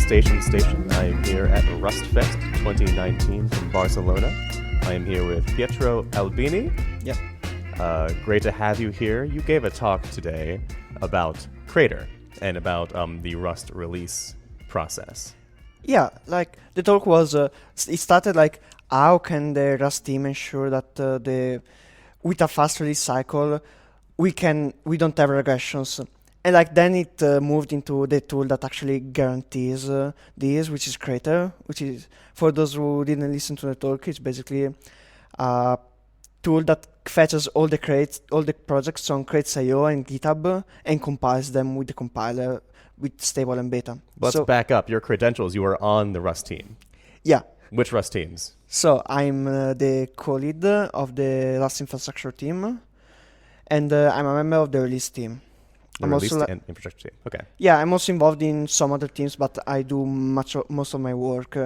Rustacean Station. I am here at RustFest 2019 from Barcelona. I am here with Pietro Albini. Yep. Great to have you here. You gave a talk today about Crater and about the Rust release process. Yeah, like the talk was, it started like, how can the Rust team ensure that with a fast release cycle, we don't have regressions. And like then it moved into the tool that actually guarantees this, which is Crater, which is, for those who didn't listen to the talk, it's basically a tool that fetches all the projects on crates.io and GitHub and compiles them with the compiler with stable and beta. Let's back up. Your credentials, you are on the Rust team. Yeah. Which Rust teams? So I'm the co-lead of the Rust infrastructure team, and I'm a member of the release team. I'm release and infrastructure team. Okay. Yeah, I'm also involved in some other teams, but I do most of my work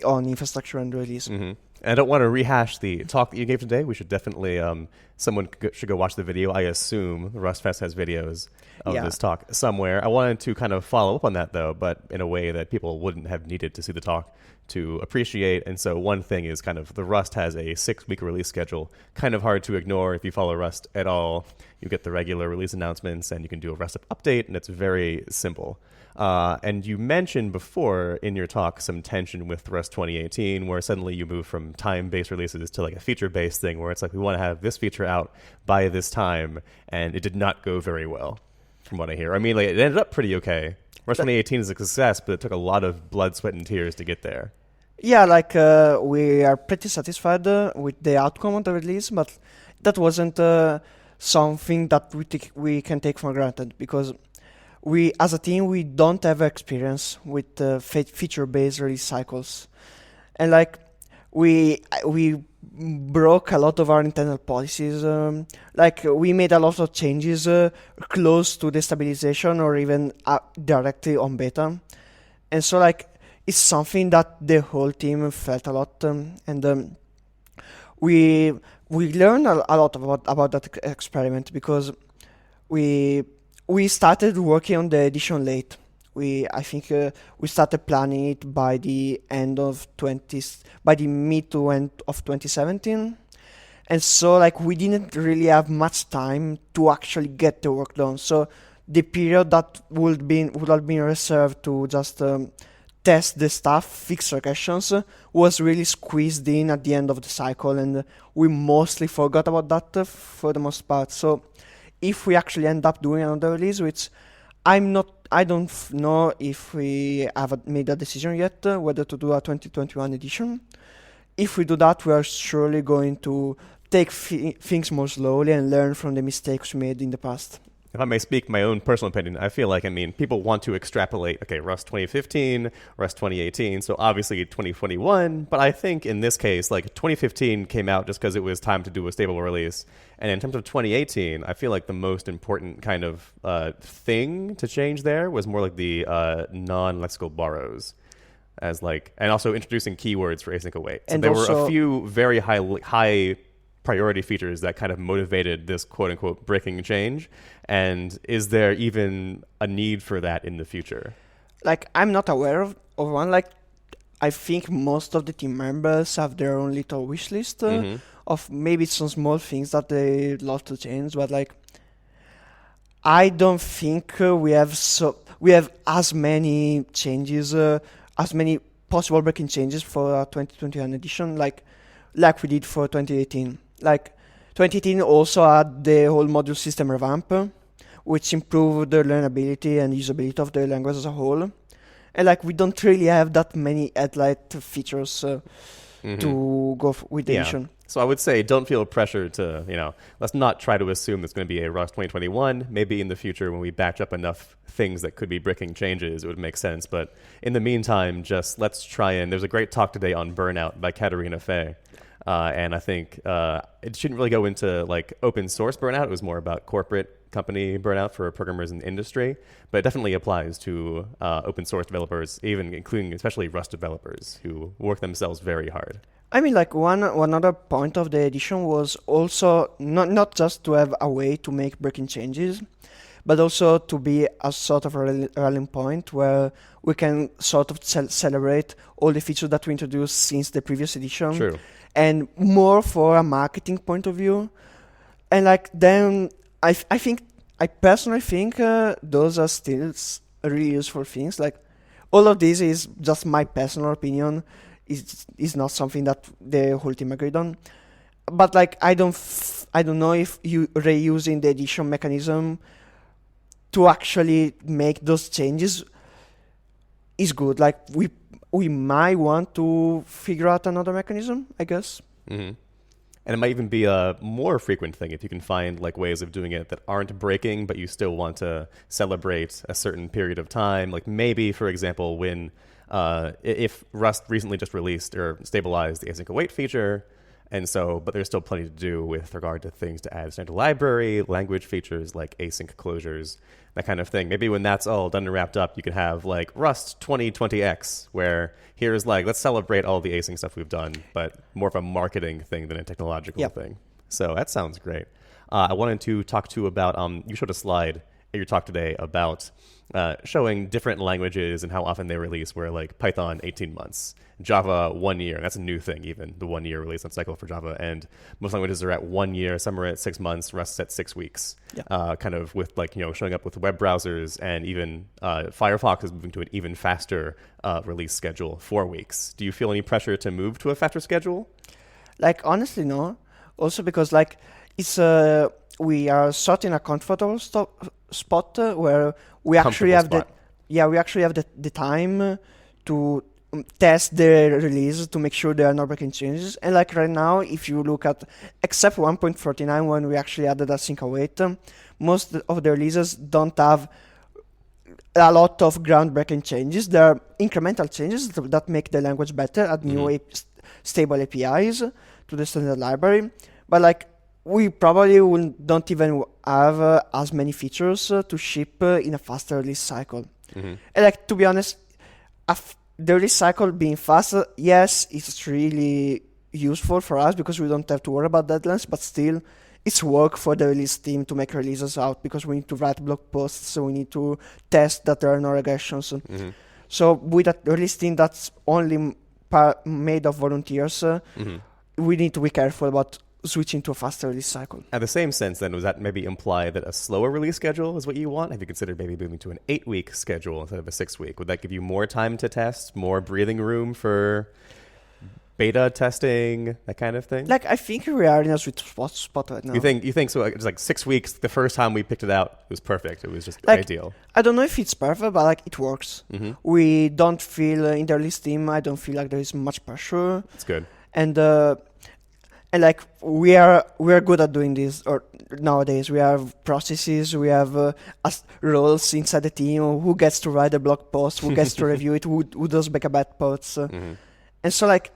on infrastructure and release. Mm-hmm. And I don't want to rehash the talk that you gave today. We should definitely, someone should go watch the video. I assume RustFest has videos of this talk somewhere. I wanted to kind of follow up on that, though, but in a way that people wouldn't have needed to see the talk to appreciate. And so one thing is kind of the Rust has a 6-week release schedule, kind of hard to ignore if you follow Rust at all. You get the regular release announcements and you can do a Rust update, and it's very simple. And you mentioned before in your talk some tension with Rust 2018, where suddenly you move from time-based releases to like a feature-based thing, where it's like we want to have this feature out by this time, and it did not go very well, from what I hear. I mean, like it ended up pretty okay. Rust 2018 is a success, but it took a lot of blood, sweat, and tears to get there. Yeah, like we are pretty satisfied with the outcome of the release, but that wasn't something that we can take for granted, because we, as a team, we don't have experience with feature-based release cycles, and like we broke a lot of our internal policies. Like we made a lot of changes close to the stabilization or even directly on beta, and so like it's something that the whole team felt a lot, and we learned a lot about that experiment, because we started working on the edition late. I think we started planning it by the mid to end of 2017, and so like we didn't really have much time to actually get the work done. So the period that would have been reserved to just test the stuff, fix regressions, was really squeezed in at the end of the cycle, and we mostly forgot about that for the most part. So if we actually end up doing another release, which I don't know if we have made a decision yet whether to do a 2021 edition. If we do that, we are surely going to take things more slowly and learn from the mistakes we made in the past. If I may speak my own personal opinion, I feel like, people want to extrapolate, okay, Rust 2015, Rust 2018, so obviously 2021, but I think in this case, like 2015 came out just because it was time to do a stable release, and in terms of 2018, I feel like the most important kind of thing to change there was more like the non-lexical borrows, as like, and also introducing keywords for async await. So and there were a few very high priority features that kind of motivated this quote-unquote breaking change, and is there even a need for that in the future? Like, I'm not aware of one. Like, I think most of the team members have their own little wish list of maybe some small things that they love to change, but like, I don't think we have as many changes, as many possible breaking changes for our 2021 edition, like we did for 2018. Like 2018 also had the whole module system revamp, which improved the learnability and usability of the language as a whole. And like we don't really have that many headlight features to go with the edition. So I would say don't feel pressure to, let's not try to assume there's going to be a Rust 2021. Maybe in the future when we batch up enough things that could be breaking changes, it would make sense. But in the meantime, just let's try and there's a great talk today on burnout by Caterina Fay. And I think it shouldn't really go into like open source burnout. It was more about corporate company burnout for programmers in the industry, but it definitely applies to open source developers, even including especially Rust developers who work themselves very hard. I mean, like one other point of the edition was also not just to have a way to make breaking changes, but also to be a sort of rallying point where we can sort of celebrate all the features that we introduced since the previous edition. True. And more for a marketing point of view. And like then I personally think those are still really useful things. Like all of this is just my personal opinion. Is not something that the whole team agreed on. But like I don't know if you reusing the edition mechanism to actually make those changes is good. Like we might want to figure out another mechanism, I guess. Mm-hmm. And it might even be a more frequent thing if you can find like ways of doing it that aren't breaking, but you still want to celebrate a certain period of time. Like maybe, for example, when if Rust recently just released or stabilized the async await feature, and so, but there's still plenty to do with regard to things to add standard library, language features like async closures, that kind of thing. Maybe when that's all done and wrapped up, you can have like Rust 2020X, where here's like, let's celebrate all the async stuff we've done, but more of a marketing thing than a technological thing. So that sounds great. I wanted to talk to you about, you showed a slide at your talk today about showing different languages and how often they release, where like Python 18 months, Java 1 year. That's a new thing, even the 1 year release cycle for Java. And most languages are at 1 year, some are at 6 months, Rust's at 6 weeks. Kind of with like, showing up with web browsers, and even Firefox is moving to an even faster release schedule, 4 weeks. Do you feel any pressure to move to a faster schedule? Like honestly, no. Also because like it's we are sort in a comfortable spot where we actually have the time to test the release to make sure there are no breaking changes. And like right now, if you look at except 1.49 when we actually added async await, most of the releases don't have a lot of groundbreaking changes. There are incremental changes that make the language better, add new stable APIs to the standard library, but like we probably don't even have as many features to ship in a faster release cycle. And like to be honest, the release cycle being faster, yes, it's really useful for us because we don't have to worry about deadlines, but still it's work for the release team to make releases out because we need to write blog posts, so we need to test that there are no regressions. So with a release team that's only made of volunteers, we need to be careful about switching to a faster release cycle. At the same sense, then, does that maybe imply that a slower release schedule is what you want? Have you considered maybe moving to an 8-week schedule instead of a 6-week? Would that give you more time to test, more breathing room for beta testing, that kind of thing? Like, I think we are in a sweet spot right now. You think so? It's like 6 weeks. The first time we picked it out, it was perfect. It was just like, ideal. I don't know if it's perfect, but like it works. We don't feel in the release team. I don't feel like there is much pressure. That's good. And like we are good at doing this. Or nowadays we have processes, we have roles inside the team. Who gets to write a blog post? Who gets to review it? Who does backup posts? And so like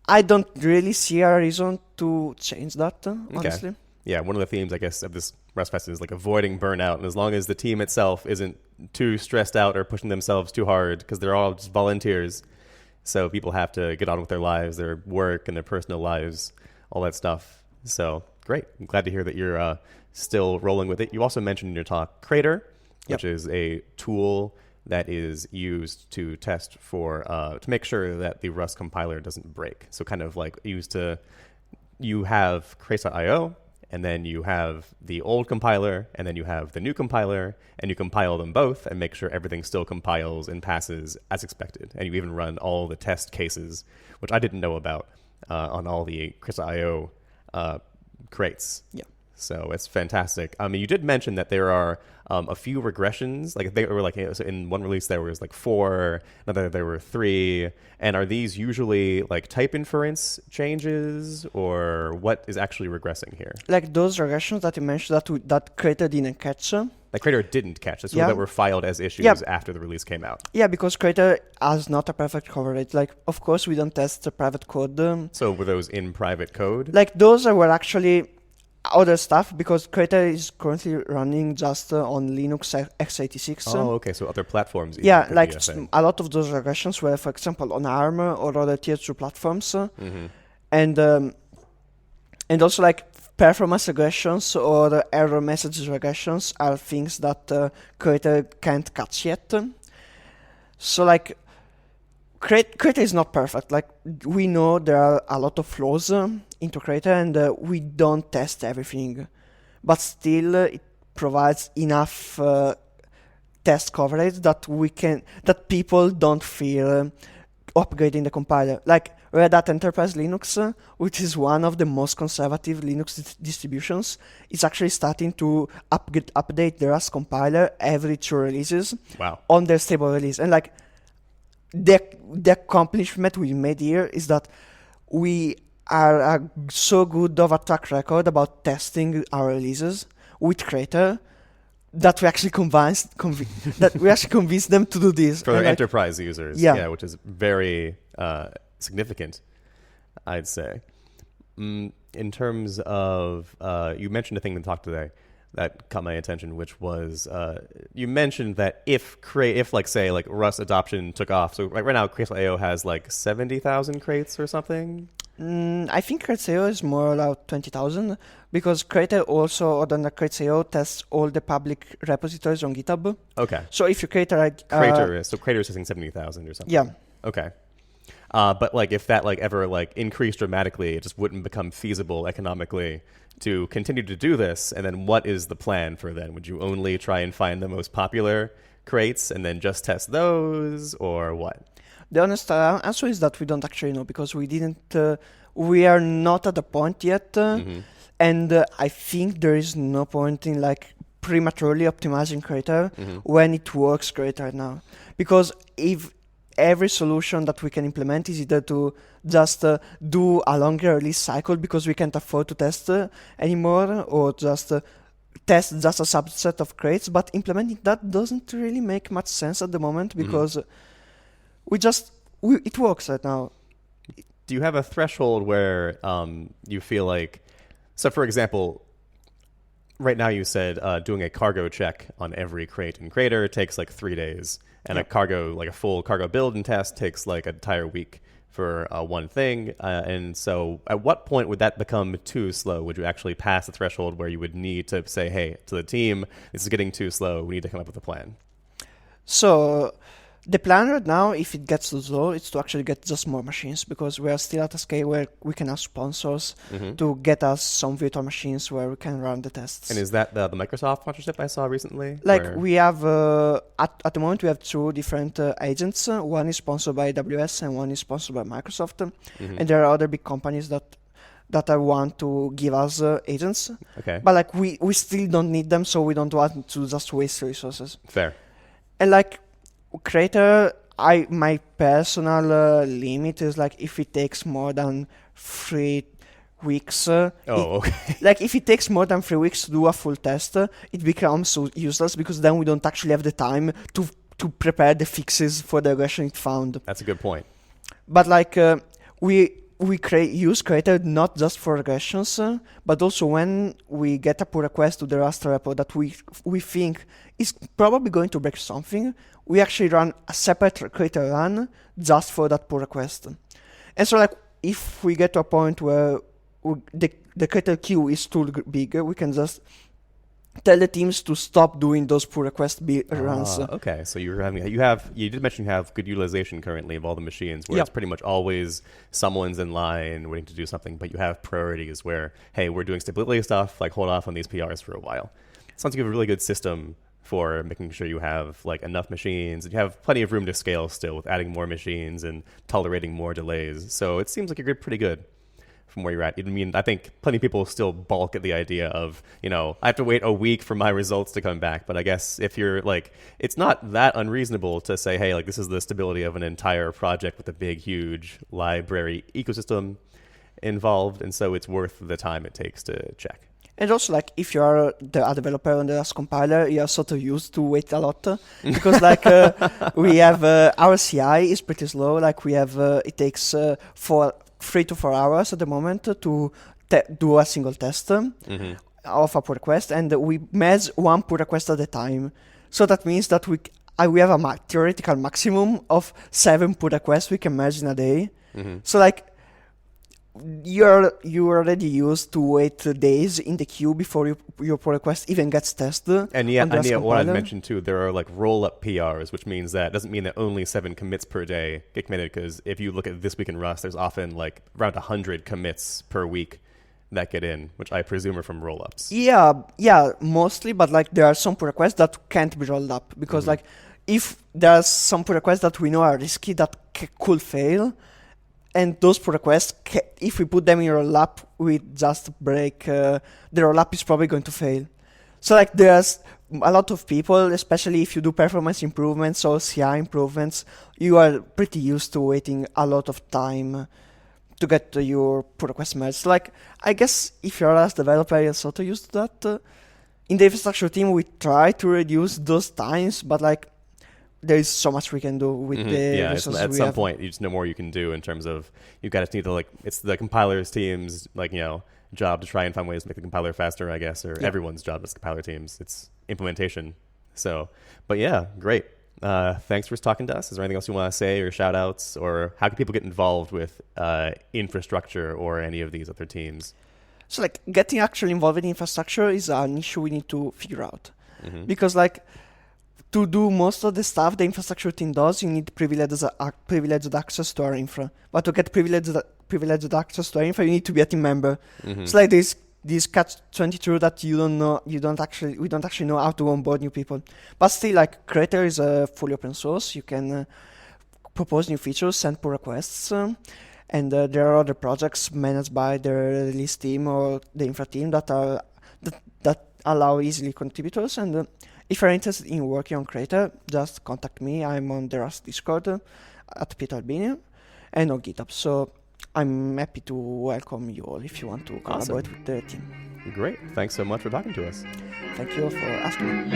I don't really see a reason to change that. Honestly. Yeah, one of the themes I guess of this RustFest is like avoiding burnout, and as long as the team itself isn't too stressed out or pushing themselves too hard, because they're all just volunteers, so people have to get on with their lives, their work, and their personal lives. All that stuff. So great. I'm glad to hear that you're still rolling with it. You also mentioned in your talk Crater, which is a tool that is used to test for, to make sure that the Rust compiler doesn't break. So kind of like you have crates.io, and then you have the old compiler, and then you have the new compiler, and you compile them both and make sure everything still compiles and passes as expected. And you even run all the test cases, which I didn't know about. On all the crates.io crates. Yeah. So it's fantastic. I mean, you did mention that there are a few regressions. Like they were like, so in one release there was like 4, another there were 3. And are these usually like type inference changes, or what is actually regressing here? Like those regressions that you mentioned that Crater didn't catch. Like Crater didn't catch. That's that were filed as issues after the release came out. Yeah, because Crater has not a perfect coverage. Like, of course, we don't test the private code. So were those in private code? Like those were actually other stuff, because Crater is currently running just on Linux x86. Oh, okay. So other platforms. Yeah, like a lot of those regressions were, for example, on ARM or other tier 2 platforms. And also like performance regressions or error messages regressions are things that creator can't catch yet. So like Creator is not perfect. Like we know there are a lot of flaws into Creator, and we don't test everything, but still it provides enough test coverage that people don't fear upgrading the compiler. Like Red Hat Enterprise Linux, which is one of the most conservative Linux distributions, is actually starting to update the Rust compiler every 2 releases. Wow. On their stable release. And like the accomplishment we made here is that we are so good of a track record about testing our releases with Creator that we actually convinced them to do this for their enterprise users. Yeah, which is very significant, I'd say. In terms of you mentioned a thing in the talk today that caught my attention, which was you mentioned that if like say like Rust adoption took off, so right now Crates.io has like 70,000 crates or something. I think Crates.io is more like 20,000 because Creator also, or than Crates.io, tests all the public repositories on GitHub. Okay. So if you create Creator is saying 70,000 or something. Yeah. Okay. But like if that like ever like increased dramatically, it just wouldn't become feasible economically to continue to do this. And then what is the plan for then? Would you only try and find the most popular crates and then just test those, or what? The honest answer is that we don't actually know because we didn't. We are not at the point yet, and I think there is no point in like prematurely optimizing Creator when it works great right now. Because if every solution that we can implement is either to just do a longer release cycle because we can't afford to test anymore, or just test just a subset of crates, but implementing that doesn't really make much sense at the moment because it works right now. Do you have a threshold where you feel like, so for example, right now you said doing a cargo check on every crate in Creator takes like 3 days, and a full cargo build and test takes like an entire week for one thing. And so at what point would that become too slow? Would you actually pass the threshold where you would need to say, hey, to the team, this is getting too slow, we need to come up with a plan? So the plan right now, if it gets too slow, is to actually get just more machines, because we are still at a scale where we can ask sponsors to get us some virtual machines where we can run the tests. And is that the Microsoft sponsorship I saw recently? Like we have, at the moment we have 2 different agents. One is sponsored by AWS and one is sponsored by Microsoft. And there are other big companies that I want to give us agents. Okay. But like we still don't need them, so we don't want to just waste resources. Fair. And like Creator, my personal limit is like if it takes more than 3 weeks. Like if it takes more than 3 weeks to do a full test, it becomes so useless because then we don't actually have the time to prepare the fixes for the regression it found. That's a good point. But like we use Creator not just for regressions, but also when we get a pull request to the Rust repo that we think is probably going to break something, we actually run a separate Creator run just for that pull request. And so like if we get to a point where the Creator queue is too big, we can just tell the teams to stop doing those pull request runs. Okay, so you did mention you have good utilization currently of all the machines, where it's pretty much always someone's in line waiting to do something, but you have priorities where, hey, we're doing stability stuff, like hold off on these PRs for a while. Sounds like you have a really good system for making sure you have like enough machines, and you have plenty of room to scale still with adding more machines and tolerating more delays. So it seems like you're pretty good from where you're at. I mean, I think plenty of people still balk at the idea of, I have to wait a week for my results to come back. But I guess if you're like, it's not that unreasonable to say, hey, like this is the stability of an entire project with a big, huge library ecosystem involved. And so it's worth the time it takes to check. And also, like, if you are a developer on the Rust compiler, you are sort of used to wait a lot. Because, like, we have our CI is pretty slow. Like, we have, it takes 3 to 4 hours at the moment to do a single test of a pull request. And we merge one pull request at a time. So that means that we have a theoretical maximum of 7 pull requests we can merge in a day. So, like, you're already used to wait days in the queue before your pull request even gets tested. And what I mentioned too, there are like roll-up PRs, which means that doesn't mean that only 7 commits per day get committed, because if you look at This Week in Rust, there's often like around 100 commits per week that get in, which I presume are from roll-ups. Yeah, mostly, but like there are some pull requests that can't be rolled up because like if there's some pull requests that we know are risky that could fail. And those pull requests, if we put them in roll-up, we just break. The roll-up is probably going to fail. So like there's a lot of people, especially if you do performance improvements or CI improvements, you are pretty used to waiting a lot of time to get your pull request merged. Like I guess if you're a Rust developer, you're sort of used to that. In the infrastructure team, we try to reduce those times, but like there is so much we can do with the resources at we some have. point you just know more you can do in terms of you guys need to like it's the compilers teams job to try and find ways to make the compiler faster, I guess, or everyone's job as compiler teams. It's implementation. So, but yeah, great. Thanks for talking to us. Is there anything else you want to say or shout outs, or how can people get involved with infrastructure or any of these other teams? So like getting actually involved in infrastructure is an issue we need to figure out because like to do most of the stuff the infrastructure team does, you need privileged access to our infra. But to get privileged access to our infra, you need to be a team member. It's like this catch-22 that we don't actually know how to onboard new people. But still, like Creator is fully open source. You can propose new features, send pull requests, and there are other projects managed by the release team or the infra team that allow easily contributors. And if you're interested in working on Creator, just contact me. I'm on the Rust Discord at Pietro Albini and on GitHub. So I'm happy to welcome you all if you want to collaborate with the team. Great. Thanks so much for talking to us. Thank you for asking me.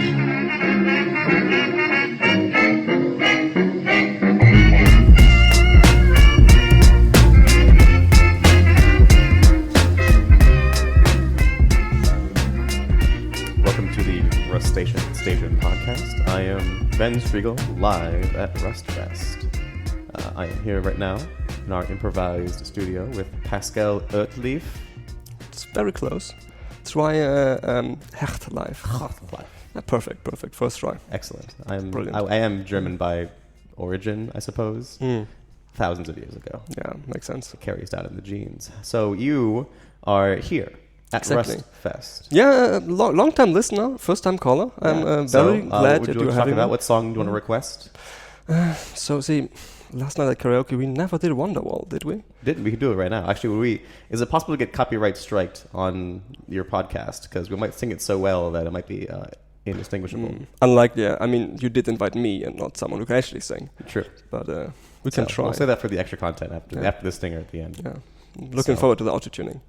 Welcome to the Rustacean Station podcast. I am Ben Striegel, live at RustFest. I am here right now in our improvised studio with Pascal Hertleif. It's very close. Try Hertleif. Perfect. First try. Excellent. Brilliant. I am German by origin, I suppose. Thousands of years ago. Yeah, makes sense. It carries down in the genes. So you are here at RustFest. Yeah, long-time listener, first-time caller. I'm very glad that you're having me. What song do you want to request? So see, last night at karaoke, we never did Wonderwall, did we? We could do it right now. Actually, is it possible to get copyright striked on your podcast? Because we might sing it so well that it might be indistinguishable. Unlikely, I mean, you did invite me and not someone who can actually sing. True. But we can try. We'll say that for the extra content after the stinger at the end. Yeah. Looking forward to the auto-tuning.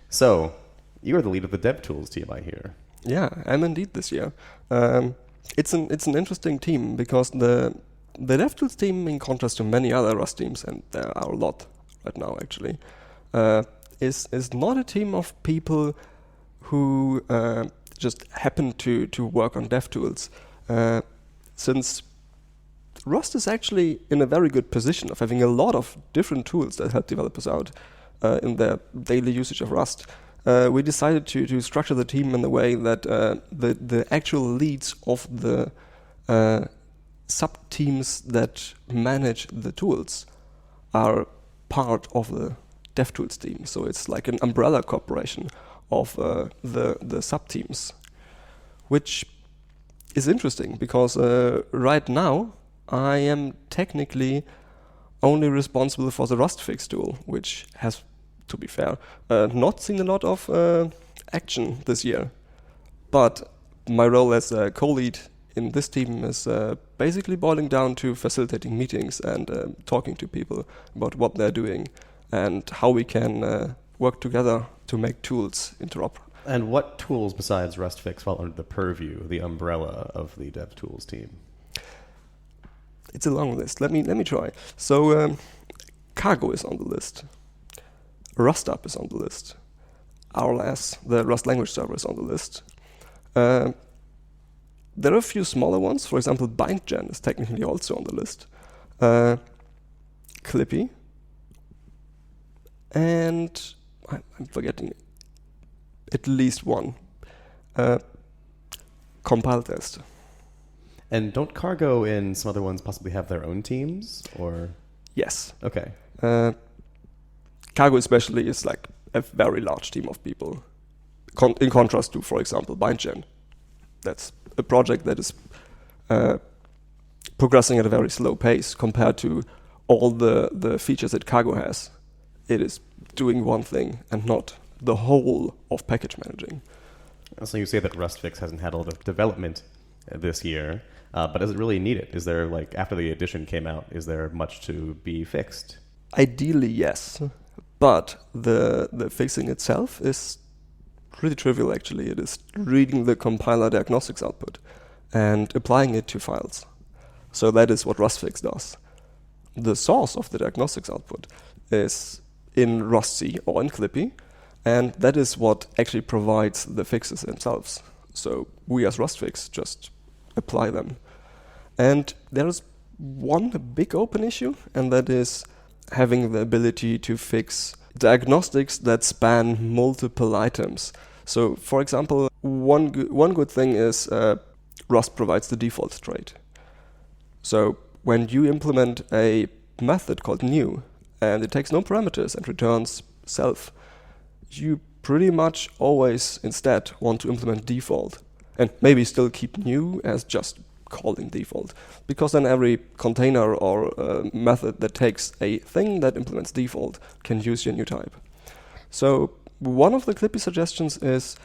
So, you are the lead of the DevTools team, I hear. Yeah, I'm indeed this year. It's an interesting team because the DevTools team, in contrast to many other Rust teams, and there are a lot right now actually, is not a team of people who just happen to work on DevTools. Since Rust is actually in a very good position of having a lot of different tools that help developers out in their daily usage of Rust. We decided to structure the team in the way that the actual leads of the sub-teams that manage the tools are part of the DevTools team. So it's like an umbrella corporation of the sub-teams, which is interesting because right now I am technically only responsible for the RustFix tool, which has, to be fair, not seen a lot of action this year. But my role as a co-lead in this team is basically boiling down to facilitating meetings and talking to people about what they're doing and how we can work together to make tools interoperable. And what tools besides RustFix fall under the purview, the umbrella of the DevTools team? It's a long list. Let me try. So Cargo is on the list. RustUp is on the list. RLS, the Rust language server, is on the list. There are a few smaller ones. For example, BindGen is technically also on the list. Clippy, and I'm forgetting at least one compile test. And don't Cargo and some other ones possibly have their own teams, or? Yes. Okay. Cargo especially is like a very large team of people. In contrast to, for example, BindGen. That's a project that is progressing at a very slow pace compared to all the features that Cargo has. It is doing one thing and not the whole of package managing. So you say that RustFix hasn't had all the development this year, but does it really need it? Is there, like, after the edition came out, is there much to be fixed? Ideally, yes. But the fixing itself is pretty trivial, actually. It is reading the compiler diagnostics output and applying it to files. So that is what RustFix does. The source of the diagnostics output is in rustc or in Clippy, and that is what actually provides the fixes themselves. So we as RustFix just apply them. And there is one big open issue, and that is having the ability to fix diagnostics that span multiple items. So, for example, one good thing is Rust provides the default trait. So when you implement a method called new, and it takes no parameters and returns self, you pretty much always instead want to implement default, and maybe still keep new as just calling default, because then every container or method that takes a thing that implements default can use your new type. So one of the Clippy suggestions is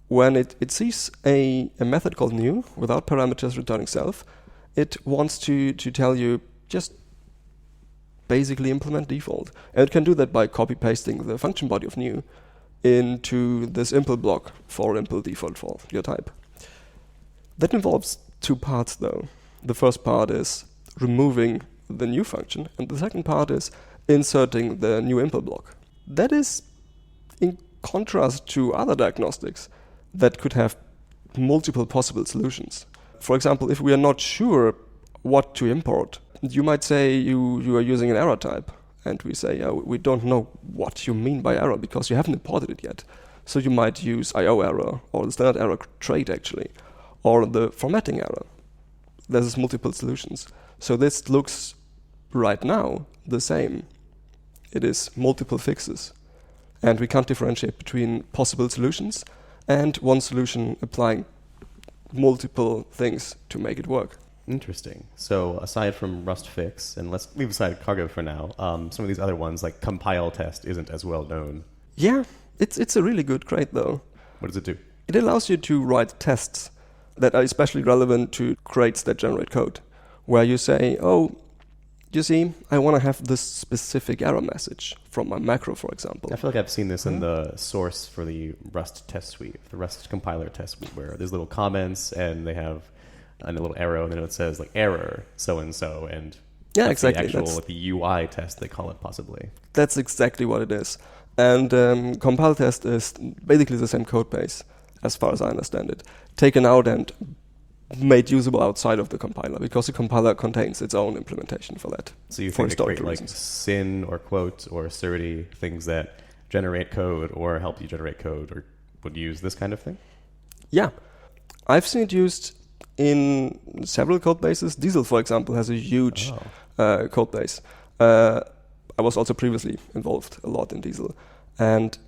when it sees a method called new without parameters returning self, it wants to tell you just basically implement default. And it can do that by copy-pasting the function body of new into this impl block for impl default for your type. That involves two parts though. The first part is removing the new function, and the second part is inserting the new impl block. That is in contrast to other diagnostics that could have multiple possible solutions. For example, if we are not sure what to import, you might say you are using an error type, and we say we don't know what you mean by error because you haven't imported it yet. So you might use IO error or the standard error trait actually, or the formatting error. There's multiple solutions. So this looks right now the same. It is multiple fixes. And we can't differentiate between possible solutions and one solution applying multiple things to make it work. Interesting. So aside from RustFix, and let's leave aside Cargo for now, some of these other ones like compile test isn't as well known. Yeah, it's a really good crate though. What does it do? It allows you to write tests that are especially relevant to crates that generate code, where you say, oh, you see, I want to have this specific error message from my macro, for example. I feel like I've seen this in the source for the Rust test suite, the Rust compiler test suite, where there's little comments and they have a little arrow, and then it says like error so-and-so, and yeah, that's exactly. the actual the UI test, they call it possibly. That's exactly what it is. And compile test is basically the same code base, as far as I understand it, taken out and made usable outside of the compiler, because the compiler contains its own implementation for that. So you think to create like sin or quote or asserty, things that generate code or help you generate code, or would use this kind of thing? Yeah. I've seen it used in several code bases. Diesel, for example, has a huge code base. I was also previously involved a lot in Diesel. And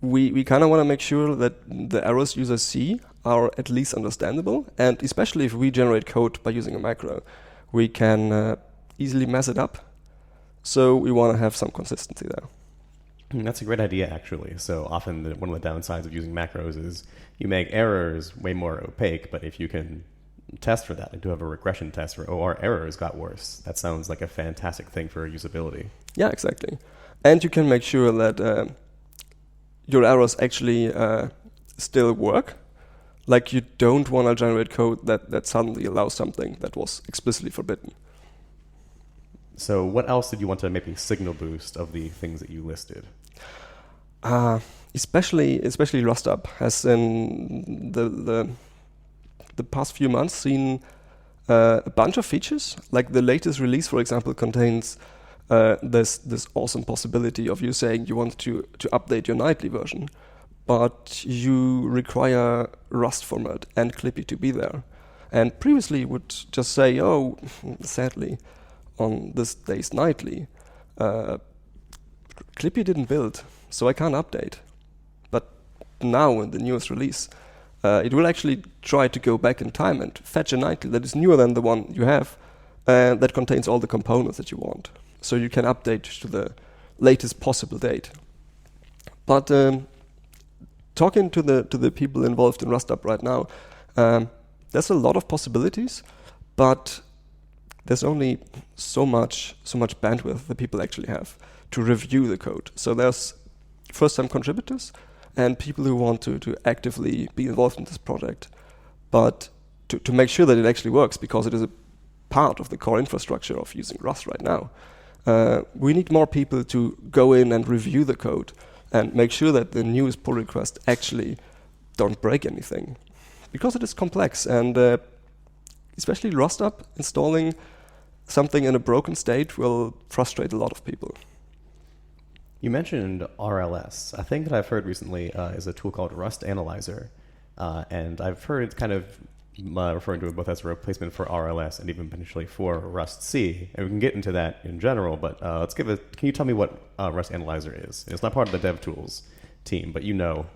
we kind of want to make sure that the errors users see are at least understandable. And especially if we generate code by using a macro, we can easily mess it up. So we want to have some consistency there. That's a great idea, actually. So often one of the downsides of using macros is you make errors way more opaque, but if you can test for that and do have a regression test where our errors got worse, that sounds like a fantastic thing for usability. Yeah, exactly. And you can make sure that your errors actually still work. Like you don't want to generate code that suddenly allows something that was explicitly forbidden. So what else did you want to maybe signal boost of the things that you listed? Especially RustUp has in the past few months seen a bunch of features. Like the latest release, for example, contains there's this awesome possibility of you saying you want to update your nightly version, but you require Rust format and Clippy to be there. And previously you would just say, oh, sadly, on this day's nightly, Clippy didn't build, so I can't update. But now in the newest release, it will actually try to go back in time and fetch a nightly that is newer than the one you have, that contains all the components that you want. So you can update to the latest possible date. But talking to the people involved in RustUp right now, there's a lot of possibilities, but there's only so much bandwidth that people actually have to review the code. So there's first-time contributors and people who want to actively be involved in this project, but to make sure that it actually works, because it is a part of the core infrastructure of using Rust right now. We need more people to go in and review the code and make sure that the newest pull requests actually don't break anything, because it is complex, and especially RustUp, installing something in a broken state will frustrate a lot of people. You mentioned RLS. I think that I've heard recently is a tool called Rust Analyzer, and I've heard kind of referring to it both as a replacement for RLS and even potentially for Rust C. And we can get into that in general, but can you tell me what Rust Analyzer is? It's not part of the DevTools team, but you know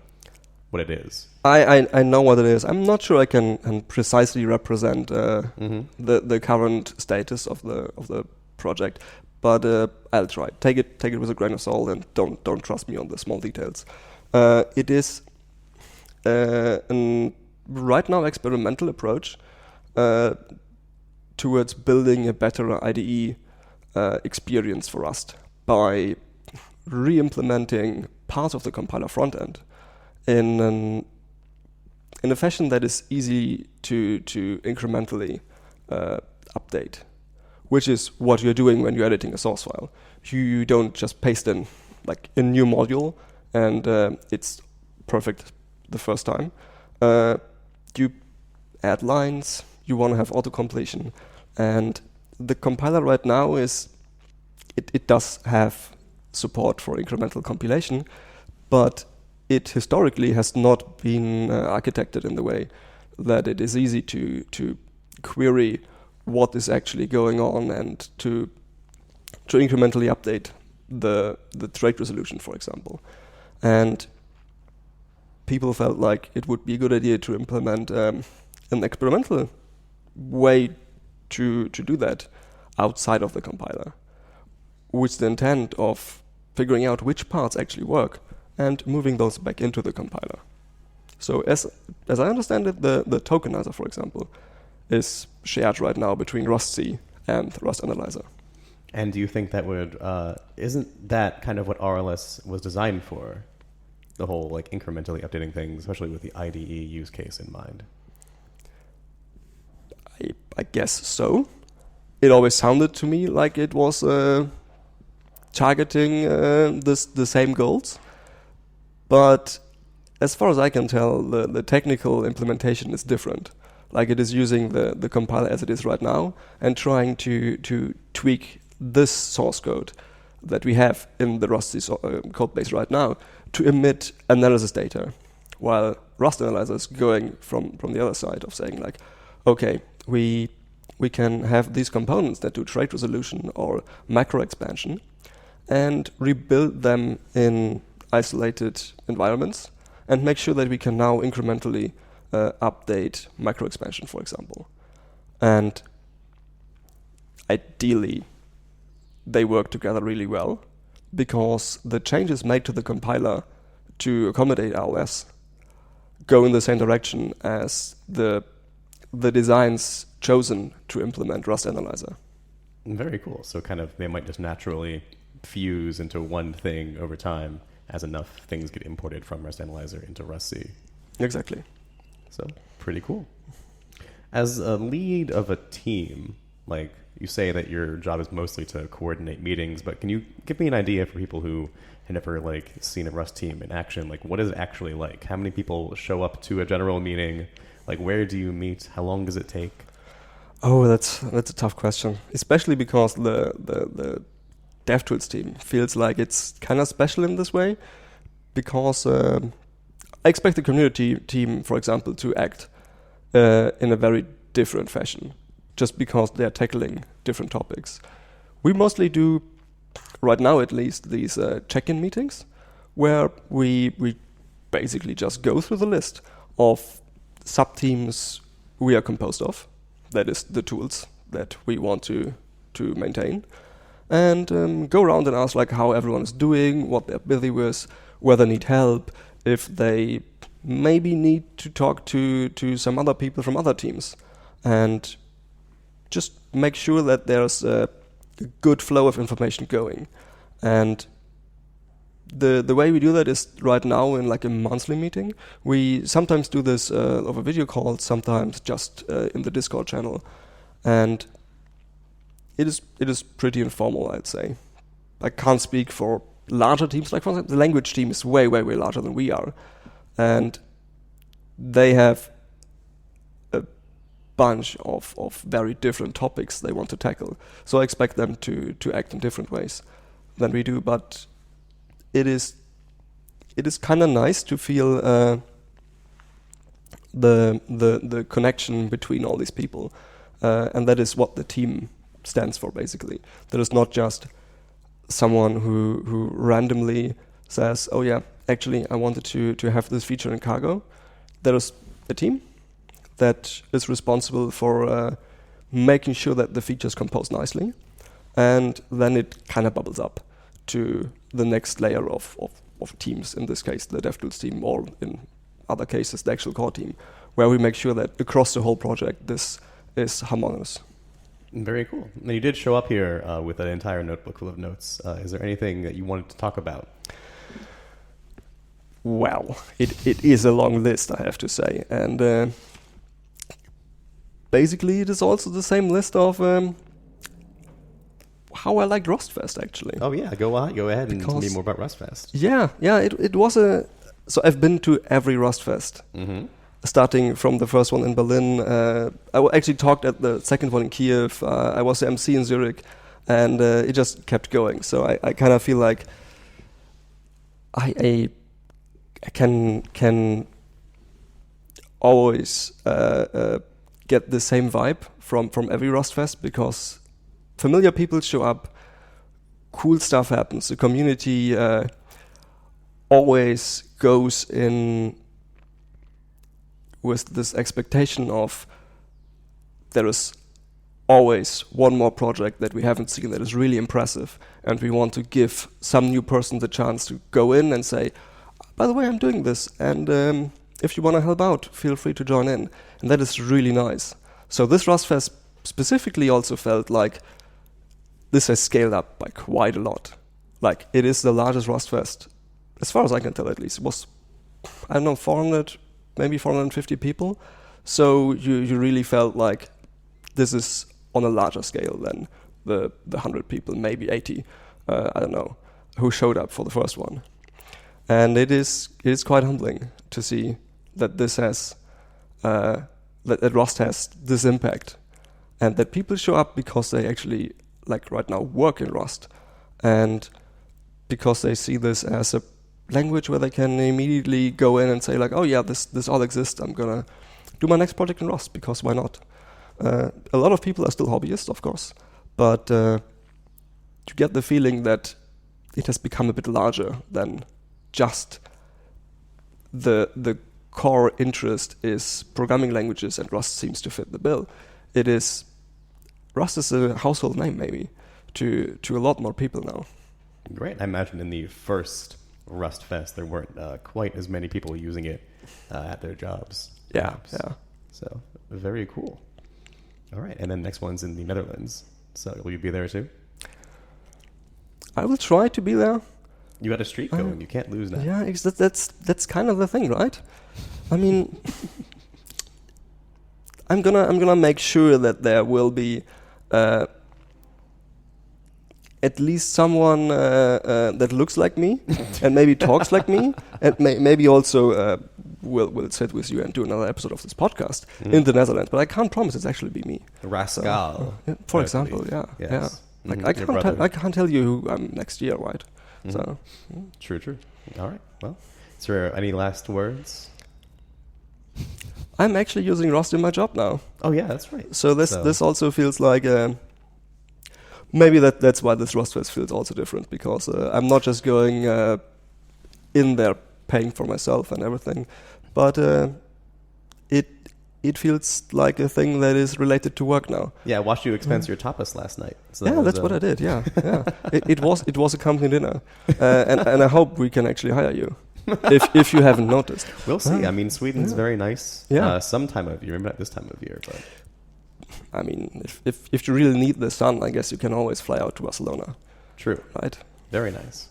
what it is. I know what it is. I'm not sure I can precisely represent the current status of the project, but I'll try. Take it with a grain of salt, and don't trust me on the small details. It is an right now experimental approach towards building a better IDE experience for Rust by re-implementing parts of the compiler front end in a fashion that is easy to incrementally update, which is what you're doing when you're editing a source file. You don't just paste in like a new module and it's perfect the first time. You add lines, you want to have auto-completion, and the compiler right now it does have support for incremental compilation, but it historically has not been architected in the way that it is easy to query what is actually going on and to incrementally update the trait resolution, for example. And people felt like it would be a good idea to implement an experimental way to do that outside of the compiler, with the intent of figuring out which parts actually work and moving those back into the compiler. So as I understand it, the tokenizer, for example, is shared right now between Rust C and Rust Analyzer. And do you think that isn't that kind of what RLS was designed for? The whole like incrementally updating things, especially with the IDE use case in mind. I guess so. It always sounded to me like it was targeting the same goals. But as far as I can tell, the technical implementation is different. Like it is using the compiler as it is right now and trying to tweak this source code that we have in the Rust code base right now to emit analysis data, while Rust Analyzer is going from the other side of saying like, okay, we can have these components that do trait resolution or macro expansion and rebuild them in isolated environments and make sure that we can now incrementally update macro expansion, for example. And ideally, they work together really well, because the changes made to the compiler to accommodate RLS go in the same direction as the designs chosen to implement Rust Analyzer. Very cool. So kind of they might just naturally fuse into one thing over time as enough things get imported from Rust Analyzer into Rust C. Exactly. So pretty cool. As a lead of a team, like you say that your job is mostly to coordinate meetings, but can you give me an idea for people who have never like seen a Rust team in action? Like what is it actually like? How many people show up to a general meeting? Like where do you meet? How long does it take? Oh, that's a tough question, especially because the DevTools team feels like it's kind of special in this way, because I expect the community team, for example, to act in a very different fashion, just because they're tackling different topics. We mostly do, right now at least, these check-in meetings, where we basically just go through the list of sub-teams we are composed of, that is the tools that we want to maintain, and go around and ask like how everyone is doing, what they're busy with, whether they need help, if they maybe need to talk to some other people from other teams, and just make sure that there's a good flow of information going. And the way we do that is right now in like a monthly meeting. We sometimes do this over video calls, sometimes just in the Discord channel, and it is pretty informal, I'd say. I can't speak for larger teams. Like for example, the language team is way larger than we are, and they have a bunch of very different topics they want to tackle. So I expect them to act in different ways than we do, but it is kind of nice to feel the connection between all these people, and that is what the team stands for, basically. That is not just someone who randomly says, oh yeah, actually I wanted to have this feature in cargo. There is a team that is responsible for making sure that the features compose nicely, and then it kind of bubbles up to the next layer of teams, in this case the DevTools team, or in other cases the actual core team, where we make sure that across the whole project this is harmonious. Very cool. Now you did show up here with an entire notebook full of notes. Is there anything that you wanted to talk about? Well, it is a long list, I have to say, and basically it is also the same list of how I liked RustFest, actually. Oh yeah, go ahead and tell me more about RustFest. Yeah, it was so I've been to every RustFest. Mm-hmm. Starting from the first one in Berlin. I actually talked at the second one in Kiev. I was the MC in Zurich, and it just kept going. So I kind of feel like I can always get the same vibe from every RustFest, because familiar people show up, cool stuff happens. The community always goes in with this expectation of there is always one more project that we haven't seen that is really impressive, and we want to give some new person the chance to go in and say, by the way, I'm doing this, and if you want to help out, feel free to join in. And that is really nice. So this RustFest specifically also felt like this has scaled up by quite a lot. Like, it is the largest RustFest, as far as I can tell at least. It was, I don't know, 400, maybe 450 people. So you really felt like this is on a larger scale than the 100 people, maybe 80, I don't know, who showed up for the first one. And it is quite humbling to see that this has, that Rust has this impact, and that people show up because they actually, like right now, work in Rust, and because they see this as a language where they can immediately go in and say like, oh yeah, this all exists, I'm gonna do my next project in Rust, because why not? A lot of people are still hobbyists, of course, but you get the feeling that it has become a bit larger than just the core interest is programming languages, and Rust seems to fit the bill. Rust is a household name maybe to a lot more people now. Great. I imagine in the first RustFest there weren't quite as many people using it at their jobs. Yeah. So very cool. All right, and then next one's in the Netherlands. So will you be there too? I will try to be there. You got a streak going. You can't lose now. Yeah, that's kind of the thing, right? I mean, I'm gonna make sure that there will be at least someone that looks like me and maybe talks like me, and maybe also will sit with you and do another episode of this podcast in the Netherlands. But I can't promise it's actually be me. Pascal, for example, yeah. Yes. Like I can't tell you who I'm next year, right? So True. All right. Well, is there any last words? I'm actually using Rust in my job now. Oh yeah, that's right. So this also feels like maybe that's why this RustFest feels also different, because I'm not just going in there paying for myself and everything, but it feels like a thing that is related to work now. Yeah, I watched you expense your tapas last night. So that's what I did. Yeah. It was a company dinner, and I hope we can actually hire you. if you haven't noticed. We'll see. I mean, Sweden's very nice. Yeah. Some time of year, maybe not this time of year, but I mean, if you really need the sun, I guess you can always fly out to Barcelona. True. Right. Very nice.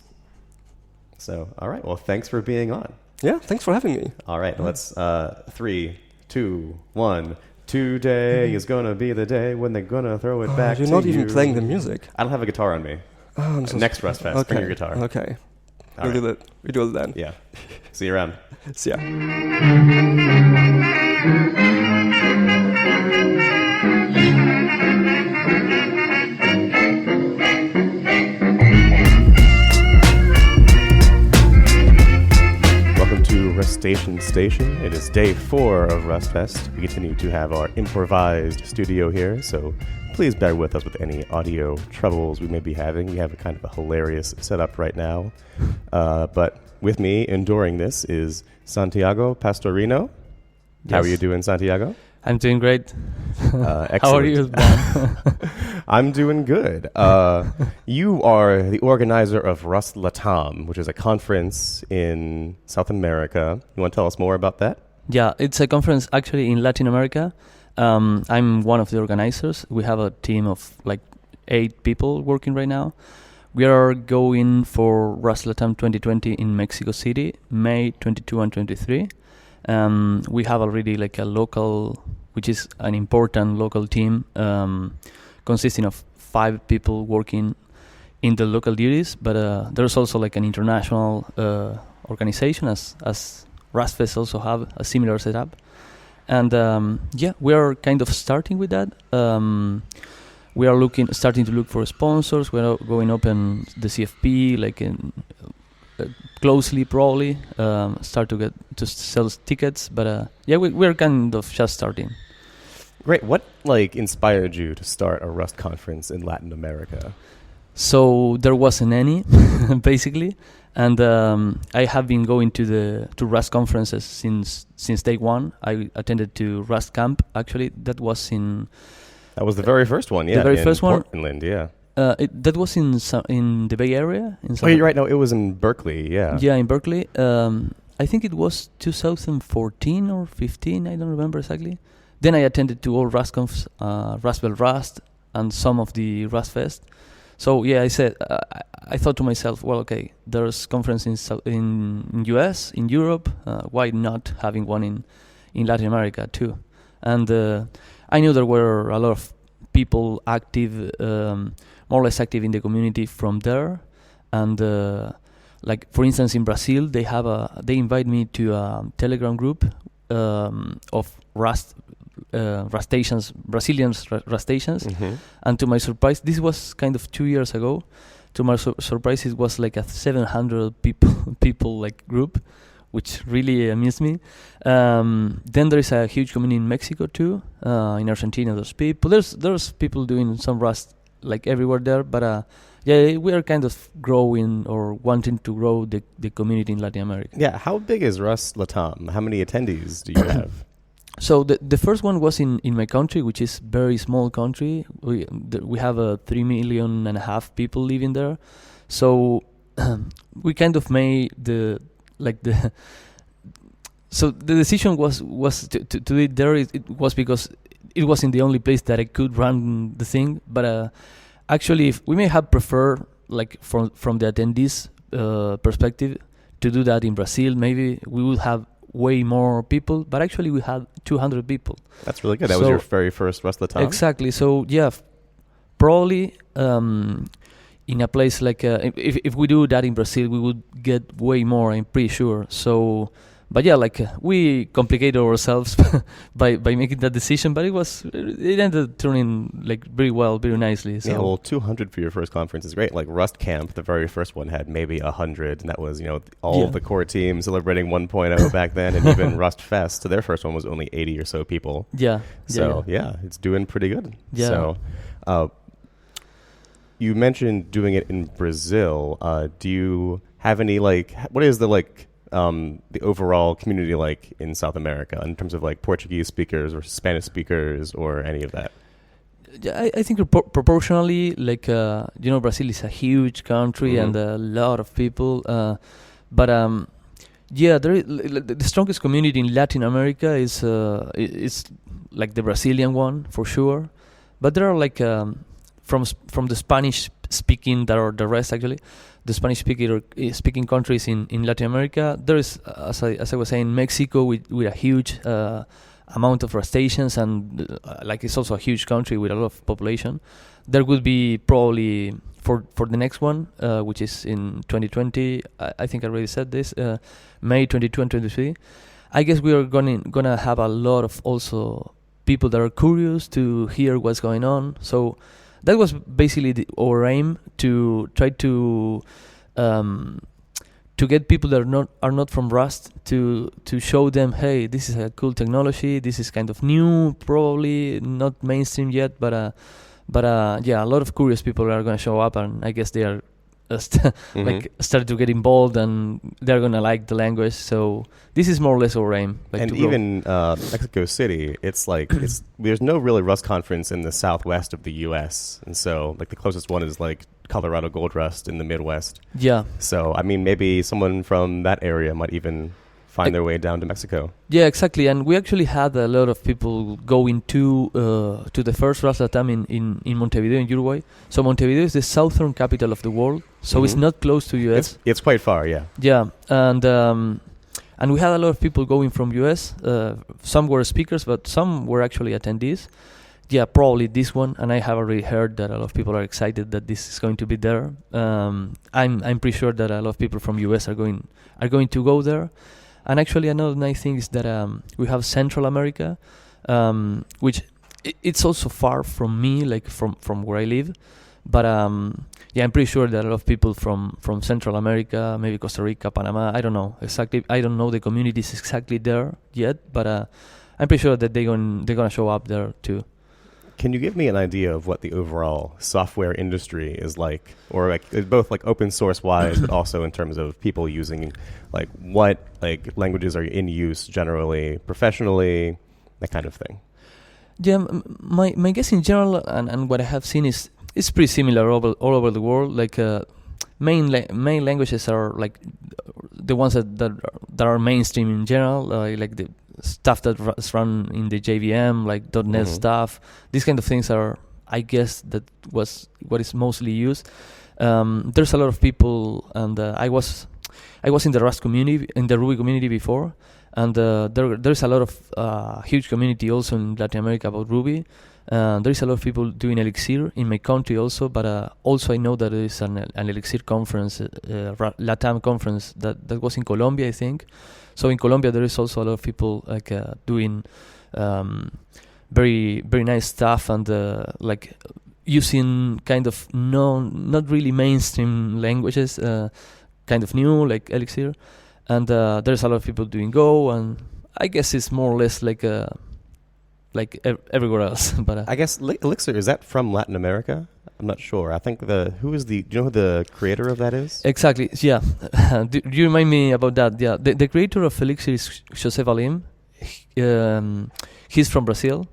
So, all right. Well, thanks for being on. Yeah, thanks for having me. All right. Let's 3, 2, 1. Today is gonna be the day when they're gonna throw it back. You're to not even you. playing the music. I don't have a guitar on me. Oh, I'm so Next RustFest, okay. bring your guitar. Okay. All We'll right. do that. We do it then. Yeah. See you around. See ya. Welcome to Rustacean Station. It is day 4 of RustFest. We continue to have our improvised studio here, so please bear with us with any audio troubles we may be having. We have a kind of a hilarious setup right now. But with me enduring this is Santiago Pastorino. Yes. How are you doing, Santiago? I'm doing great. Excellent. How are you, Ben? I'm doing good. You are the organizer of Rust Latam, which is a conference in South America. You want to tell us more about that? Yeah, it's a conference actually in Latin America. I'm one of the organizers. We have a team of like 8 people working right now. We are going for Rust Latam 2020 in Mexico City, May 22 and 23. We have already like a local, which is an important local team, consisting of 5 people working in the local duties, but there's also like an international organization as RustFest also have a similar setup. And we are kind of starting with that. We are starting to look for sponsors. We are going open the CFP, like closely probably start to get to sell tickets. But we're kind of just starting. Great. What inspired you to start a Rust conference in Latin America? So there wasn't any, basically, and I have been going to Rust conferences since day one. I attended to Rust Camp. Actually, that was the very first one. Yeah, the very first one. Portland. Yeah. That was in the Bay Area. You're right. No, it was in Berkeley. Yeah. Yeah, in Berkeley. I think it was 2014 or 15. I don't remember exactly. Then I attended to all RustConfs, Rustbelt Rust, and some of the RustFest. So yeah, I thought to myself, well, okay, there's conferences in US, in Europe. Why not having one in Latin America too? And I knew there were a lot of people active, more or less active in the community from there. And like for instance, in Brazil, they invite me to a Telegram group of Rustaceans, Brazilian Rustaceans. Mm-hmm. And to my surprise, this was kind of 2 years ago. To my surprise, it was like a 700 people like group, which really amused me. Then there is a huge community in Mexico too. In Argentina, there's people. There's people doing some Rust like everywhere there. But we are kind of growing or wanting to grow the community in Latin America. Yeah. How big is Rust Latam? How many attendees do you have? So the first one was in my country, which is very small country. We have 3.5 million people living there. So we kind of made so the decision was to do it there. It was because it wasn't the only place that I could run the thing. But actually, we may have preferred, like from the attendees perspective, to do that in Brazil. Maybe we would have way more people, but actually we had 200 people. That's really good. That was your very first Rust Latam? Exactly. So yeah, probably in a place like if we do that in Brazil, we would get way more, I'm pretty sure. So But yeah, like we complicated ourselves by making that decision, but it ended up turning like very well, very nicely. So. Yeah, well, 200 for your first conference is great. Like Rust Camp, the very first one had maybe 100, and that was all of the core teams celebrating 1.0 back then, and even RustFest, so their first one was only 80 or so people. Yeah. So yeah, it's doing pretty good. Yeah. So, you mentioned doing it in Brazil. Do you have any what is the overall community like in South America in terms of like Portuguese speakers or Spanish speakers or any of that? I think proportionally, like Brazil is a huge country and a lot of people, but there is, the strongest community in Latin America is like the Brazilian one for sure, but there are like from the Spanish speaking, that are the rest actually. The Spanish speaking countries in Latin America. There is, as I was saying, Mexico with a huge amount of Rustaceans, and like it's also a huge country with a lot of population. There would be probably for the next one, which is in 2020. I think I already said this. May 22 and 23. I guess we are gonna have a lot of also people that are curious to hear what's going on. So. That was basically our aim, to try to get people that are not from Rust to show them, hey, this is a cool technology. This is kind of new, probably not mainstream yet, but yeah, a lot of curious people are gonna show up, and I guess they are like started to get involved, and they're gonna like the language. So this is more or less our aim. Like, and even Mexico City, it's like there's no really Rust conference in the southwest of the U.S., and so like the closest one is like Colorado Gold Rust in the Midwest. Yeah. So I mean, maybe someone from that area might even find their way down to Mexico. Yeah, exactly. And we actually had a lot of people going to the first Rust Latam in Montevideo in Uruguay. So Montevideo is the southern capital of the world, so it's not close to US. It's quite far, yeah. Yeah, and we had a lot of people going from US. Some were speakers, but some were actually attendees. Yeah, probably this one, and I have already heard that a lot of people are excited that this is going to be there. I'm pretty sure that a lot of people from US are going to go there. And actually, another nice thing is that we have Central America, which it's also far from me, like from where I live. But yeah, I'm pretty sure that a lot of people from Central America, maybe Costa Rica, Panama, I don't know exactly. I don't know the communities exactly there yet, but I'm pretty sure that they're gonna show up there too. Can you give me an idea of what the overall software industry is like, or like both like open source wise, but also in terms of people using, like what like languages are in use generally, professionally, that kind of thing? Yeah, my guess in general, and what I have seen is it's pretty similar all over the world. Like main languages are like the ones that are mainstream in general, like the stuff that's run in the JVM, like .NET stuff. These kind of things are, I guess, that was what is mostly used. There's a lot of people, and I was in the Rust community, in the Ruby community before, and there's a lot of huge community also in Latin America about Ruby. There is a lot of people doing Elixir in my country also, but also I know that there is an Elixir conference, Latam conference that was in Colombia, I think. So in Colombia there is also a lot of people like doing very very nice stuff, and like using kind of not really mainstream languages, kind of new like Elixir, and there's a lot of people doing Go, and I guess it's more or less like everywhere else. But I guess Elixir, is that from Latin America? I'm not sure. I think do you know who the creator of that is? Exactly. Yeah. Do you remind me about that? Yeah. The creator of Elixir is José Valim. He's from Brazil.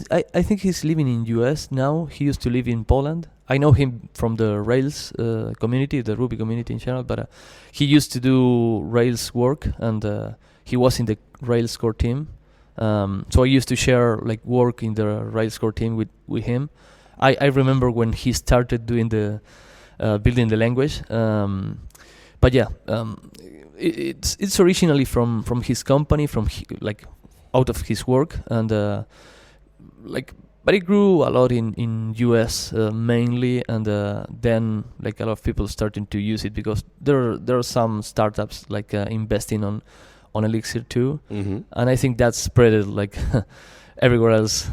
I think he's living in US now. He used to live in Poland. I know him from the Rails community, the Ruby community in general, but he used to do Rails work, and he was in the Rails core team. So I used to share like work in the Rails core team with him. I remember when he started doing the building the language. But yeah, it's originally from his company, like out of his work, and but it grew a lot in US mainly, and then like a lot of people starting to use it because there are some startups like investing on on Elixir too, Mm-hmm. and I think that's spread like everywhere else.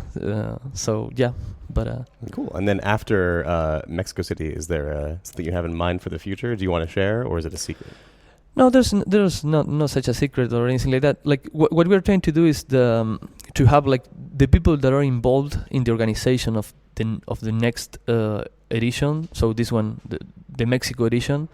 So yeah, but Cool. And then after Mexico City, is there something you have in mind for the future? Do you want to share, or is it a secret? no, there's not such a secret or anything like that. Like what we're trying to do is to have like the people that are involved in the organization of the next edition. So this one, the Mexico edition.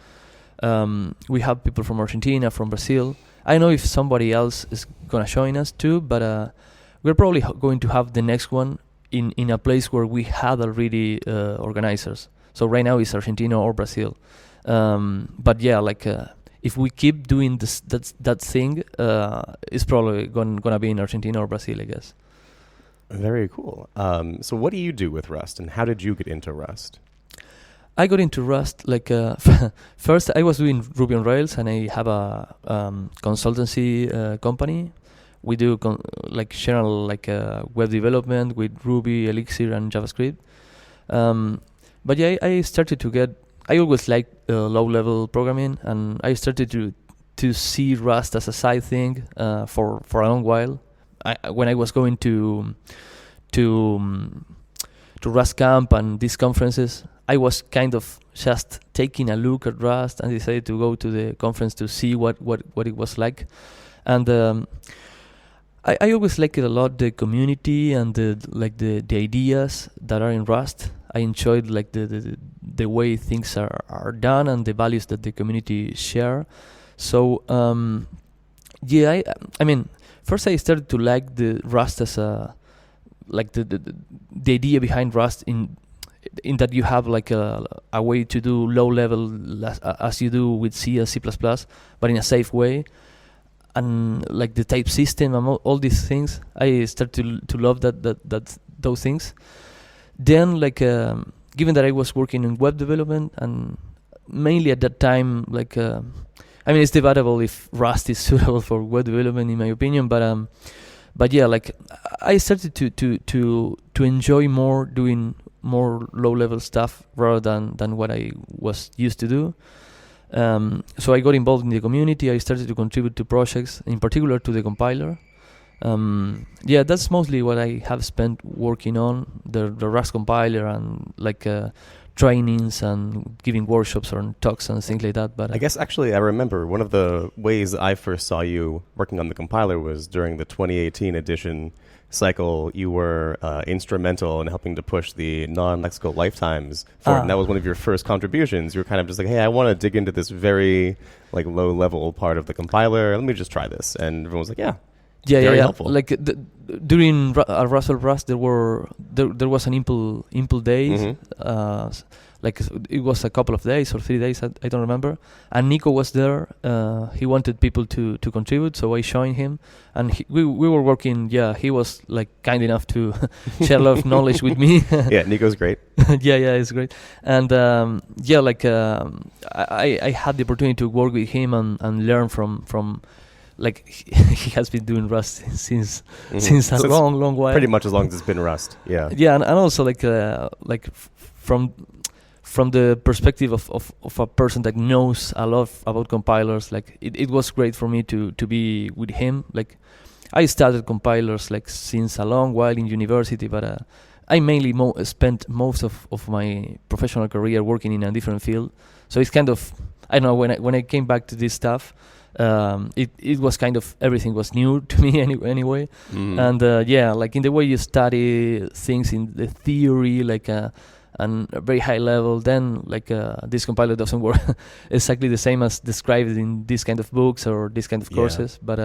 We have people from Argentina, from Brazil. I don't know if somebody else is gonna join us too, but we're probably going to have the next one in a place where we had already organizers. So right now it's Argentina or Brazil. But yeah, like if we keep doing that thing, it's probably gonna be in Argentina or Brazil, I guess. Very cool. So what do you do with Rust, and how did you get into Rust? I got into Rust like first I was doing Ruby on Rails, and I have a consultancy company. We do like general like web development with Ruby, Elixir, and JavaScript. But yeah, I started to get. I always liked low-level programming, and I started to see Rust as a side thing for a long while. When I was going to Rust Camp and these conferences, I was kind of just taking a look at Rust and decided to go to the conference to see what it was like. And I always liked it a lot, the community and the ideas that are in Rust. I enjoyed like the way things are done and the values that the community share. So yeah, I mean, first I started to like the Rust as a like the idea behind Rust in that you have like a way to do low level as you do with C and C++, but in a safe way, and like the type system and all these things. I started to love that those things. Then like given that I was working in web development, and mainly at that time like I mean, it's debatable if Rust is suitable for web development in my opinion, but yeah, like I started to enjoy more doing more low-level stuff rather than what I was used to do. So I got involved in the community. I started to contribute to projects, in particular to the compiler. Yeah, that's mostly what I have spent working on, the Rust compiler and like trainings and giving workshops or talks and things like that. But I guess actually I remember one of the ways that I first saw you working on the compiler was during the 2018 edition cycle. You were instrumental in helping to push the non-lexical lifetimes forward, and that was one of your first contributions. You were kind of just like, hey, I want to dig into this very like low-level part of the compiler. Let me just try this. And everyone was like, yeah. Very helpful. Like during Rust, there was an impl days. Mm-hmm. Like it was a couple of days or 3 days, I don't remember. And Nico was there. He wanted people to contribute, so I joined him. And we were working. Yeah, he was like kind enough to share a lot of knowledge with me. Yeah, Nico's great. yeah, it's great. And yeah, like I had the opportunity to work with him and learn from. Like he has been doing Rust since a long while. Pretty much as long as it's been Rust. Yeah. Yeah, and also like from the perspective of a person that knows a lot about compilers, like it was great for me to be with him. Like I started compilers like since a long while in university, but I mainly spent most of my professional career working in a different field. So it's kind of, I don't know, when I came back to this stuff, it was kind of, everything was new to me anyway. And yeah, like in the way you study things in the theory, like and a very high level, then like this compiler doesn't work exactly the same as described in this kind of books or this kind of courses. But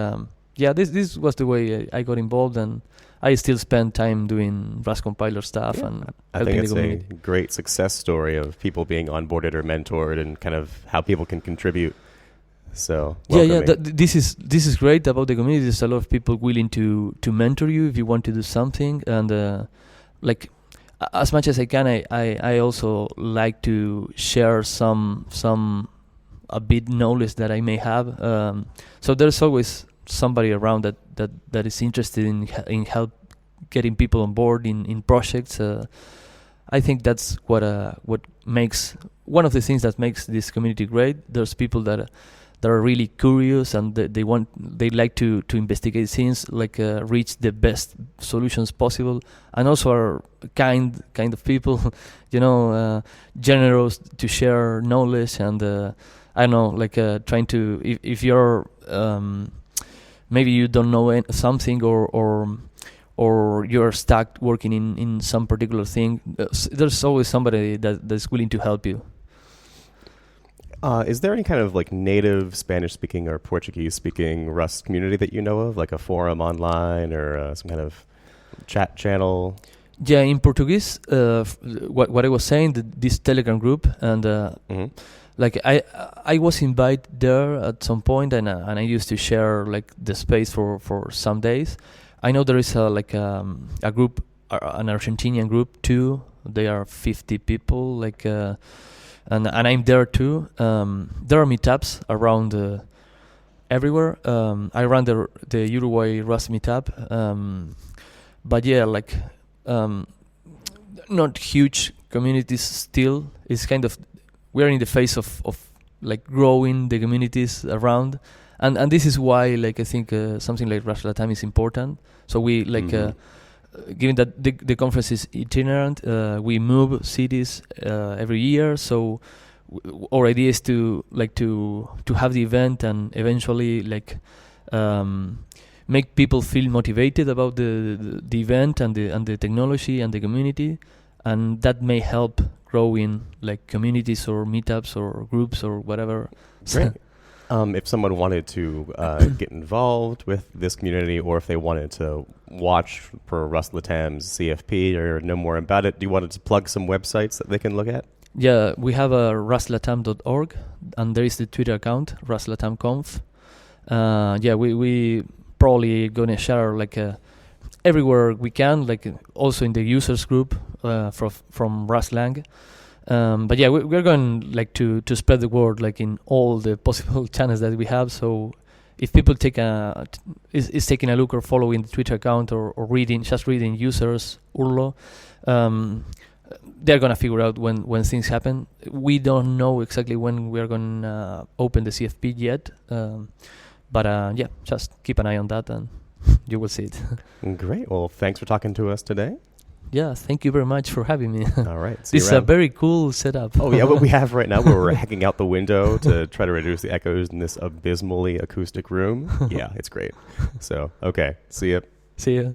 yeah, this was the way I got involved, and I still spend time doing Rust compiler stuff and I think it's a great success story of people being onboarded or mentored, and kind of how people can contribute. So this is great about the community. There's a lot of people willing to mentor you if you want to do something, and like as much as I can, I also like to share some a bit knowledge that I may have. So there's always somebody around that is interested in help getting people on board in projects. I think that's what makes one of the things that makes this community great. There's people that that are really curious and they like to investigate things, like reach the best solutions possible, and also are kind of people, generous to share knowledge, and I don't know, like trying to, if you're maybe you don't know something, or you're stuck working in some particular thing, there's always somebody that's willing to help you. Is there any kind of like native Spanish-speaking or Portuguese-speaking Rust community that you know of, like a forum online or some kind of chat channel? Yeah, in Portuguese, what I was saying, this Telegram group, and like I was invited there at some point, and I used to share like the space for some days. I know there is a group, an Argentinian group too. They are 50 people, like. And I'm there too. There are meetups around everywhere. I run the Uruguay Rust meetup, but yeah, like not huge communities still. It's kind of, we're in the phase of like growing the communities around, and this is why, like, I think something like Rust Latam is important. So we like. Given that the conference is itinerant, we move cities every year. So our idea is to have the event and eventually like make people feel motivated about the event and the technology and the community, and that may help grow in like communities or meetups or groups or whatever. Great. If someone wanted to get involved with this community, or if they wanted to watch for Rust Latam's CFP or know more about it, do you want to plug some websites that they can look at? Yeah, we have a rustlatam.org, and there is the Twitter account, rustlatamconf. Yeah, we probably going to share like everywhere we can, like also in the users group from Rustlang. But yeah, we're going like to spread the word like in all the possible channels that we have. So if people is taking a look or following the Twitter account or reading users Urlo, they're gonna figure out when things happen. We don't know exactly when we're gonna open the CFP yet, but yeah, just keep an eye on that and you will see it. Great. Well, thanks for talking to us today. Yeah, thank you very much for having me. All right. This is a very cool setup. Oh, yeah, what we have right now, where we're hacking out the window to try to reduce the echoes in this abysmally acoustic room. Yeah, it's great. So, okay. See ya. See ya.